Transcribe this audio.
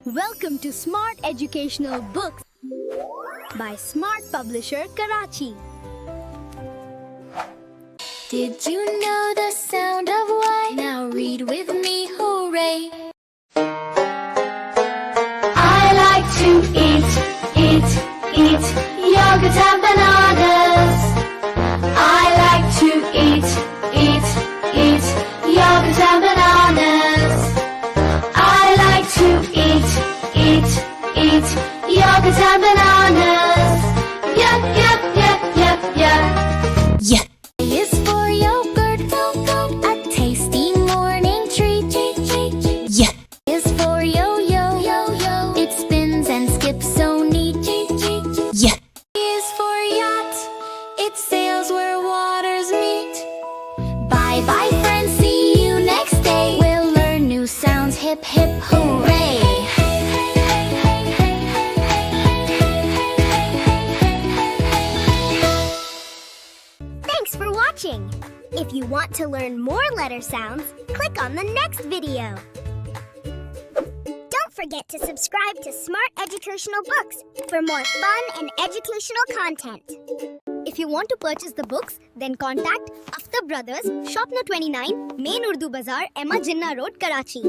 Welcome to Smart Educational Books by Smart Publisher, Karachi. Did you know the sound of Y? Now read with me, hooray! I like to eat yogurt and bananas. I like to eat yogurt and bananas. I like to eat yogurt and bananas. Yup, yup, yup, yup, yup. Yeah. A is for yogurt, a tasty morning treat. Yeah. A is for yo-yo, it spins and skips so neat. Yeah. B is for yacht, it sails where waters meet. Bye bye friends, see you next day. We'll learn new sounds, hip hip hooray. Thanks for watching! If you want to learn more letter sounds, click on the next video. Don't forget to subscribe to Smart Educational Books for more fun and educational content. If you want to purchase the books, then contact Aftab Brothers, Shop No. 29, Main Urdu Bazaar, Emma Jinnah Road, Karachi.